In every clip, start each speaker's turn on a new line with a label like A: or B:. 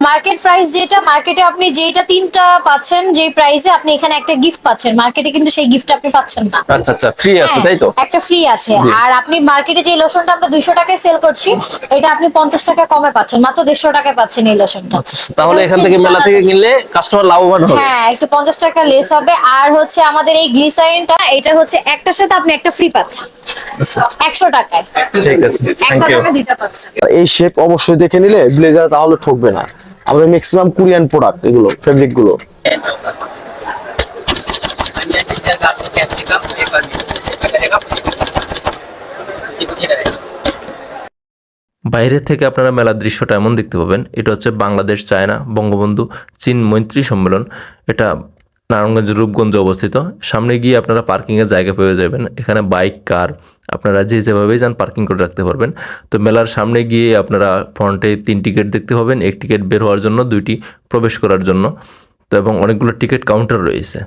A: Market price যেটা, মার্কেটে আপনি যেটা তিনটা পাচ্ছেন যে প্রাইসে, আপনি এখানে একটা গিফট পাচ্ছেন। মার্কেটে কিন্তু সেই গিফট আপনি পাচ্ছেন না।
B: আচ্ছা আচ্ছা, ফ্রি আছে
A: হ্যাঁ,
B: তাই তো?
A: একটা ফ্রি আছে।
B: জি।
A: আর আপনি মার্কেটে যে লোশনটা আমরা 200 টাকায় সেল করছি, এটা আপনি 50 টাকা কমে পাচ্ছেন, মাত্র 150 টাকায় পাচ্ছেন এই লোশনটা।
B: আচ্ছা, তাহলে
A: এটা
B: এখান
A: হচ্ছে
B: থেকে মেলা থেকে
A: লোশন।
B: কিনলে কাস্টমার লাভবান হবে।
A: হ্যাঁ, একটু 50 টাকা লেস হবে। আর হচ্ছে আমাদের এই গ্লিসারিনটা, এটা হচ্ছে একটার সাথে আপনি একটা ফ্রি পাচ্ছেন
B: আচ্ছা আচ্ছা,
A: 100 টাকায়।
B: ঠিক আছে, থ্যাংক
A: একটা
B: ইউ।
A: টাকা দুইটা পাচ্ছেন।
C: এই শেপ অবশ্যই দেখে নিলে ব্লেজার তাহলে ঠকবে না। আমাদের ম্যাক্সিমাম কোরিয়ান প্রোডাক্ট এগুলো, ফেব্রিক গুলো।
D: বাইরে থেকে আপনারা মেলার দৃশ্যটা এমন দেখতে পাবেন। এটা হচ্ছে বাংলাদেশ চায়না বঙ্গবন্ধু চীন মৈত্রী সম্মেলন। এটা নারায়ণগঞ্জ রূপগঞ্জে অবস্থিত। সামনে গিয়ে আপনারা পার্কিংয়ের জায়গা পেয়ে যাবেন। এখানে বাইক, কার আপনারা যে যেভাবেই যান পার্কিং করে রাখতে পারবেন। তো মেলার সামনে গিয়ে আপনারা ফ্রন্টে 3টি গেট দেখতে পাবেন, একটি গেট বের হওয়ার জন্য, 2টি প্রবেশ করার জন্য। তো এবং অনেকগুলো টিকিট কাউন্টার রয়েছে।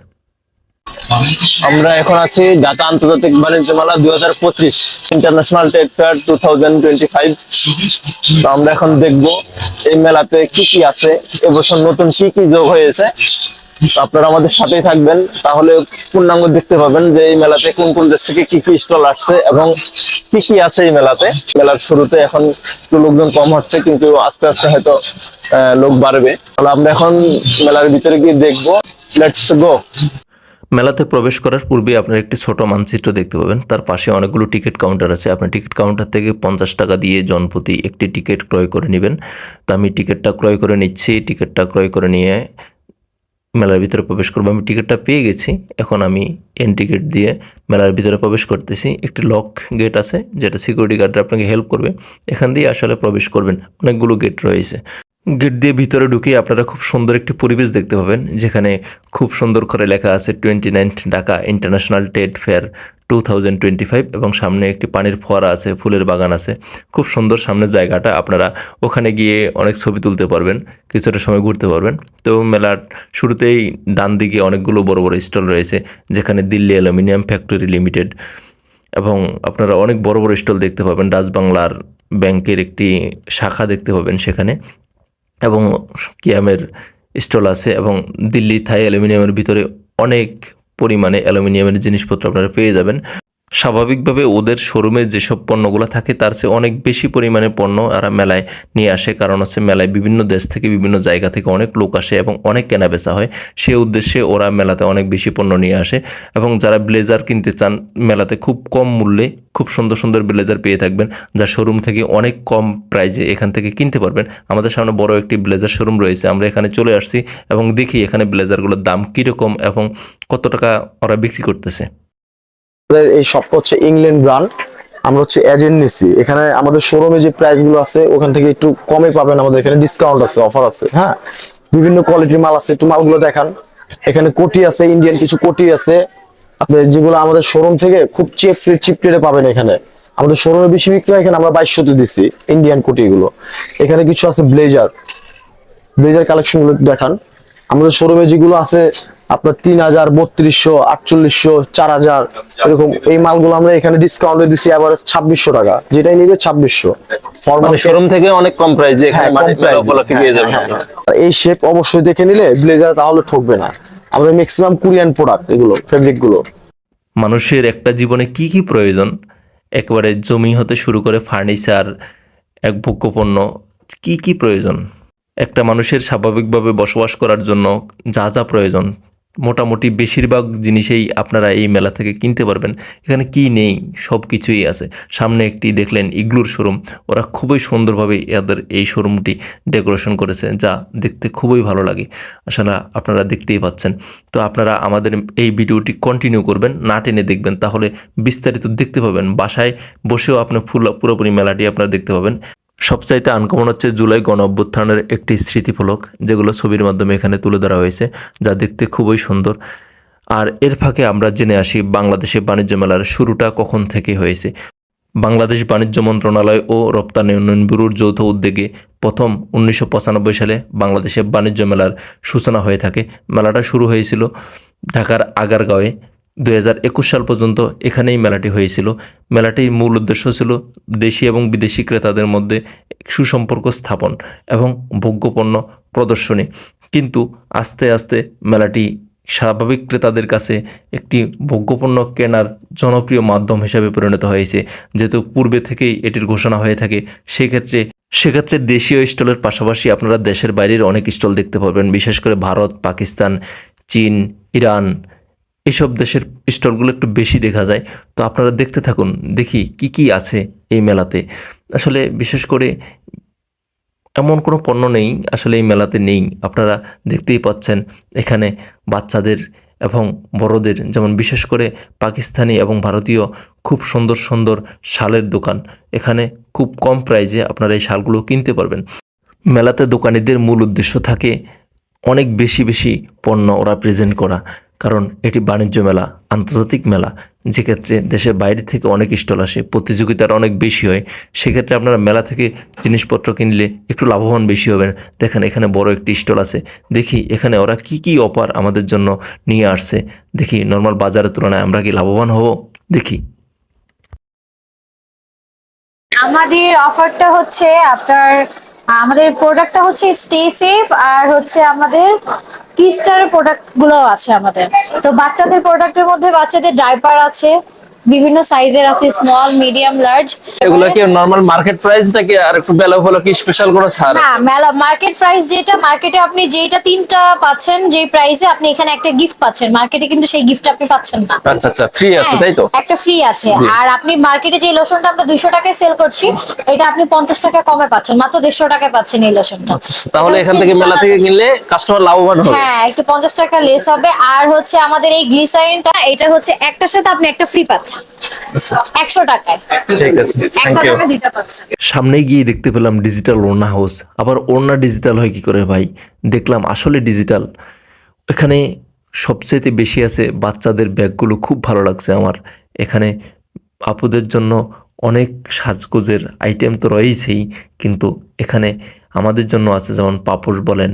C: আমরা এখন আছি ঢাকা আন্তর্জাতিক বাণিজ্য মেলা 2025, ইন্টারন্যাশনাল ট্রেড ফেয়ার 2025। তো আমরা এখন দেখব এই মেলাতে কি কি আছে, এবছর নতুন কি কি যোগ হয়েছে। তো আপনারা আমাদের সাথেই থাকবেন, তাহলে পূর্ণাঙ্গ দেখতে পাবেন যে এই মেলাতে কোন কোন দেশ থেকে কি কি স্টল আসছে এবং কি কি আছে এই মেলাতে। মেলার শুরুতে এখন একটু লোকজন কম হচ্ছে, কিন্তু আস্তে আস্তে হয়তো লোক বাড়বে। তাহলে আমরা এখন মেলার ভিতরে গিয়ে দেখবো। Let's go.
D: মেলাতে প্রবেশ করার পূর্বে আপনারা একটি ছোট মানচিত্র দেখতে পাবেন। তার পাশে অনেকগুলো টিকিট কাউন্টার আছে। আপনি টিকিট কাউন্টার থেকে 50 টাকা দিয়ে জনপ্রতি একটি টিকিট ক্রয় করে নেবেন। তো আমি টিকিটটা ক্রয় করে নিচ্ছি। টিকিটটা ক্রয় করে নিয়ে মেলার ভিতরে প্রবেশ করবো। আমি টিকিটটা পেয়ে গেছি। এখন আমি এন্ট্রি গেট দিয়ে মেলার ভিতরে প্রবেশ করতেছি। একটি লক গেট আছে, যেটা সিকিউরিটি গার্ডরা আপনাকে হেল্প করবে। এখান দিয়ে আসলে প্রবেশ করবেন। অনেকগুলো গেট রয়েছে। গেট দিয়ে ভিতরে ঢুকে আপনারা খুব সুন্দর একটি পরিবেশ দেখতে পাবেন, যেখানে খুব সুন্দর করে লেখা আছে 29 ঢাকা ইন্টারন্যাশনাল ট্রেড ফেয়ার 2025, এবং সামনে একটি পানির ফোয়ারা আছে, ফুলের বাগান আছে। খুব সুন্দর সামনের জায়গাটা। আপনারা ওখানে গিয়ে অনেক ছবি তুলতে পারবেন, কিছুটা সময় ঘুরতে পারবেন। তো মেলার শুরুতেই ডান দিকে অনেকগুলো বড় বড় স্টল রয়েছে, যেখানে দিল্লি অ্যালুমিনিয়াম ফ্যাক্টরি লিমিটেড, এবং আপনারা অনেক বড় বড় স্টল দেখতে পাবেন। ডাচ বাংলার ব্যাংকের একটি শাখা দেখতে পাবেন সেখানে, এবং কিয়ামের স্টল আছে, এবং দিল্লি থাই অ্যালুমিনিয়ামের ভিতরে অনেক পরিমাণে অ্যালুমিনিয়ামের জিনিসপত্র আপনারা পেয়ে যাবেন। স্বাভাবিকভাবে ওদের শোরুমে যেসব পণ্যগুলো থাকে তার চেয়ে অনেক বেশি পরিমাণে পণ্য এরা মেলায় নিয়ে আসে। কারণ হচ্ছে মেলায় বিভিন্ন দেশ থেকে, বিভিন্ন জায়গা থেকে অনেক লোক আসে এবং অনেক কেনাবেচা হয়। সেই উদ্দেশ্যে ওরা মেলাতে অনেক বেশি পণ্য নিয়ে আসে। এবং যারা ব্লেজার কিনতে চান, মেলাতে খুব কম মূল্যে খুব সুন্দর সুন্দর ব্লেজার পেয়ে থাকবেন, যা শোরুম থেকে অনেক কম প্রাইজে এখান থেকে কিনতে পারবেন। আমাদের সামনে বড় একটি ব্লেজার শোরুম রয়েছে। আমরা এখানে চলে আসছি এবং দেখি এখানে ব্লেজারগুলোর দাম কীরকম এবং কত টাকা ওরা বিক্রি করতেছে।
C: এই শপটা হচ্ছে ইংল্যান্ড ব্র্যান্ড। আমরা হচ্ছে এজেন্ট নিচ্ছি। এখানে আমাদের শোরুমে যে প্রাইস গুলো আছে ওখান থেকে একটু কমে পাবেন। আমাদের এখানে ডিসকাউন্ট আছে, অফার আছে। হ্যাঁ, বিভিন্ন কোয়ালিটির মাল আছে। একটু মালগুলো দেখান। এখানে কোটি আছে, ইন্ডিয়ান কিছু কোটি আছে। আপনি যেগুলো আমাদের শোরুম থেকে খুব চিপ রেটে পাবেন। এখানে আমাদের শোরুমে বেশি বিক্রি হয়, এখানে আমরা 2200 দিচ্ছি ইন্ডিয়ান কোটি গুলো। এখানে কিছু আছে ব্লেজার কালেকশন গুলো দেখান। আমাদের শোরুমে যেগুলো আছে আপনার 3000, 3200, 4800, 4000 এরকম এই মালগুলো আমরা এখানে ডিসকাউন্টে দিচ্ছি এভারেজ 2600 টাকা। যেটাই নিবে 2600।
B: মানে শোরুম থেকে অনেক কম প্রাইসে এখানে
C: হ্যাঁ,
B: মানে
C: কম
B: মেলা
C: price-এ।
B: উপলক্ষে পেয়ে যাবেন
C: হ্যাঁ,
B: আপনারা।
C: হ্যাঁ। এই শেপ অবশ্যই দেখে নিলে ব্লেজার তাহলে ঠকবে না। আমাদের ম্যাক্সিমাম কোরিয়ান প্রোডাক্ট এগুলো, ফেব্রিক গুলো।
D: মানুষের একটা জীবনে কি কি প্রয়োজন, একেবারে জমি হতে শুরু করে ফার্নিচার, এক ভোগ্যপণ্য, কি কি প্রয়োজন, একটা মানুষের স্বাভাবিকভাবে বসবাস করার জন্য যা যা প্রয়োজন, মোটামুটি বেশিরভাগ জিনিসেই আপনারা এই মেলা থেকে কিনতে পারবেন। এখানে কি নেই, সব কিছুই আছে। সামনে একটি দেখলেন ইগলুর শোরুম। ওরা খুবই সুন্দরভাবে এদের এই শোরুমটি ডেকোরেশন করেছে, যা দেখতে খুবই ভালো লাগে। আসলে আপনারা দেখতেই পাচ্ছেন। তো আপনারা আমাদের এই ভিডিওটি কন্টিনিউ করবেন, না টেনে দেখবেন, তাহলে বিস্তারিত দেখতে পাবেন। বাসায় বসেও আপনি পুরোপুরি মেলাটি আপনারা দেখতে পাবেন। সবচাইতে আনকমন হচ্ছে জুলাই গণ অভ্যুত্থানের একটি স্মৃতিফলক, যেগুলো ছবির মাধ্যমে এখানে তুলে ধরা হয়েছে, যা দেখতে খুবই সুন্দর। আর এর ফাঁকে আমরা জেনে আসি বাংলাদেশে বাণিজ্য মেলার শুরুটা কখন থেকে হয়েছে। বাংলাদেশ বাণিজ্য মন্ত্রণালয় ও রপ্তানি উন্নয়ন ব্যুরোর যৌথ উদ্যোগে প্রথম 1995 সালে বাংলাদেশে বাণিজ্য মেলার সূচনা হয়ে থাকে। মেলাটা শুরু হয়েছিল ঢাকার আগারগাঁওয়ে 2021 সাল পর্যন্ত এখানেই মেলাটি হয়েছিল। মেলাটির মূল উদ্দেশ্য ছিল দেশি এবং বিদেশি ক্রেতাদের মধ্যে সুসম্পর্ক স্থাপন এবং ভোগ্যপণ্য প্রদর্শনী। কিন্তু আস্তে আস্তে মেলাটি স্বাভাবিক ক্রেতাদের কাছে একটি ভোগ্যপণ্য কেনার জনপ্রিয় মাধ্যম হিসেবে পরিণত হয়েছে। যেহেতু পূর্বে থেকেই এটির ঘোষণা হয়ে থাকে, সেক্ষেত্রে দেশীয় স্টলের পাশাপাশি আপনারা দেশের বাইরের অনেক স্টল দেখতে পাবেন, বিশেষ করে ভারত, পাকিস্তান, চীন, ইরান, এসব দেশের স্টলগুলো একটু বেশি দেখা যায়। তো আপনারা দেখতে থাকুন, দেখি কি কি আছে এই মেলাতে। আসলে বিশেষ করে এমন কোনো পণ্য নেই আসলে এই মেলাতে নেই। আপনারা দেখতেই পাচ্ছেন এখানে বাচ্চাদের এবং বড়দের, যেমন বিশেষ করে পাকিস্তানি এবং ভারতীয় খুব সুন্দর সুন্দর শালের দোকান। এখানে খুব কম প্রাইজে আপনারা এই শালগুলো কিনতে পারবেন। মেলাতে দোকানিদের মূল উদ্দেশ্য থাকে অনেক বেশি বেশি পণ্য ওরা প্রেজেন্ট করা, কারণ এটি বাণিজ্য মেলা, আন্তর্জাতিক মেলা, যেক্ষেত্রে দেশের বাইরে থেকে অনেক স্টল আসে, প্রতিযোগিতার অনেক বেশি হয়। সেক্ষেত্রে আপনারা মেলা থেকে জিনিসপত্র কিনলে একটু লাভবান বেশি হবেন। দেখেন এখানে বড় একটি স্টল আছে, দেখি এখানে ওরা কি কি অফার আমাদের জন্য নিয়ে আসছে। দেখি নর্মাল বাজারের তুলনায় আমরা কি লাভবান হব, দেখি।
A: আমাদের অফারটা হচ্ছে আমাদের প্রোডাক্টটা হচ্ছে স্টে সেফ, আর হচ্ছে আমাদের কিস্টার প্রোডাক্ট গুলো আছে আমাদের। তো বাচ্চাদের প্রোডাক্টের মধ্যে বাচ্চাদের ডাইপার আছে, বিভিন্ন সাইজের আছে, স্মল, মিডিয়াম, লার্জ।
B: এগুলো কি নরমাল মার্কেট প্রাইস নাকি আর একটু বেলা হলো কি স্পেশাল কোনো ছাড়
A: না,
B: আছে?
A: মেলা মার্কেট প্রাইস যেটা, মার্কেটে আপনি যেটা তিনটা পাচ্ছেন যেই প্রাইসে, আপনি এখানে একটা গিফট পাচ্ছেন। মার্কেটে কিন্তু সেই গিফট আপনি পাচ্ছেন না।
B: আচ্ছা আচ্ছা, ফ্রি আছে
A: হ্যাঁ,
B: তাই তো?
A: একটা ফ্রি আছে।
B: জি।
A: আর আপনি মার্কেটে যে লোশনটা আমরা 200 টাকায় সেল করছি, এটা আপনি 50 টাকা কমে পাচ্ছেন, মাত্র 150 টাকায় পাচ্ছেন এই লোশনটা।
B: তাহলে এখান থেকে মেলা থেকে কিনলে কাস্টমার লাভবান হবে।
A: হ্যাঁ, একটু 50 টাকা লেস হবে। আর হচ্ছে আমাদের এই গ্লিসারিনটা, এটা হচ্ছে একটার সাথে আপনি একটা ফ্রি পাচ্ছেন
B: আচ্ছা আচ্ছা,
A: 100 টাকায়।
B: ঠিক আছে, থ্যাংক
A: একটা
B: ইউ।
A: দামে দুইটা পাচ্ছেন।
D: সামনে গিয়ে দেখতে পেলাম ডিজিটাল ওড়না হাউস। আবার ওড়না ডিজিটাল হয় কি করে ভাই? দেখলাম আসলে ডিজিটাল। এখানে সবচেয়ে বেশি আছে বাচ্চাদের ব্যাগগুলো, খুব ভালো লাগছে আমার। এখানে আপুদের জন্য অনেক সাজগোজের আইটেম তো রয়েছেই, কিন্তু এখানে আমাদের জন্য আছে, যেমন পাপোশ বলেন,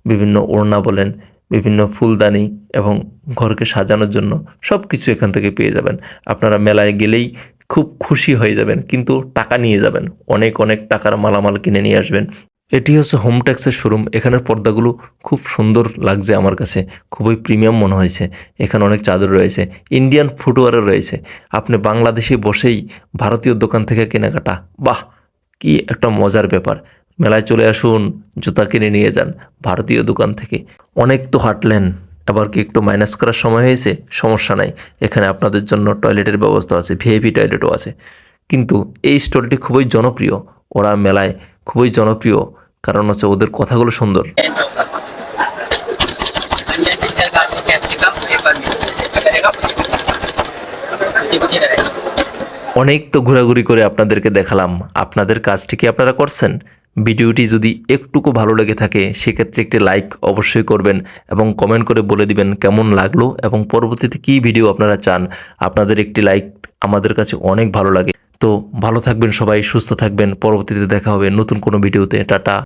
D: বিভিন্ন ওড়না বলেন, বিভিন্ন ফুলদানি এবং ঘরকে সাজানোর জন্য সব কিছু এখান থেকে পেয়ে যাবেন। আপনারা মেলায় গেলেই খুব খুশি হয়ে যাবেন, কিন্তু টাকা নিয়ে যাবেন, অনেক অনেক টাকার মালামাল কিনে নিয়ে আসবেন। এটি হচ্ছে হোমটেক্সের শোরুম। এখানের পর্দাগুলো খুব সুন্দর লাগছে আমার কাছে, খুবই প্রিমিয়াম মনে হয়েছে। এখানে অনেক চাদর রয়েছে, ইন্ডিয়ান ফুটওয়ারও রয়েছে। আপনি বাংলাদেশে বসেই ভারতীয় দোকান থেকে কেনাকাটা, বাহ কি একটা মজার ব্যাপার। মেলায় চলে আসুন, জুতা কিনে নিয়ে যান ভারতীয় দোকান থেকে। অনেক তো হাঁটলেন, এবার কি একটু মাইনাস করার সময় হয়েছে? সমস্যা নাই, এখানে আপনাদের জন্য টয়লেটের ব্যবস্থা আছে, ভিআইপি টয়লেটও আছে। কিন্তু এই স্টোরটি খুবই জনপ্রিয়, ওরা মেলায় খুবই জনপ্রিয়, কারণ হচ্ছে ওদের কথাগুলো সুন্দর। অনেক তো ঘোরাঘুরি করে আপনাদেরকে দেখালাম, আপনাদের কাজটি কি আপনারা করছেন? ভিডিওটি যদি একটুকু ভালো লেগে থাকে সেক্ষেত্রে একটি লাইক অবশ্যই করবেন এবং কমেন্ট করে বলে দিবেন কেমন লাগলো এবং পরবর্তীতে কী ভিডিও আপনারা চান। আপনাদের একটি লাইক আমাদের কাছে অনেক ভালো লাগে। তো ভালো থাকবেন সবাই, সুস্থ থাকবেন। পরবর্তীতে দেখা হবে নতুন কোনো ভিডিওতে। টাটা।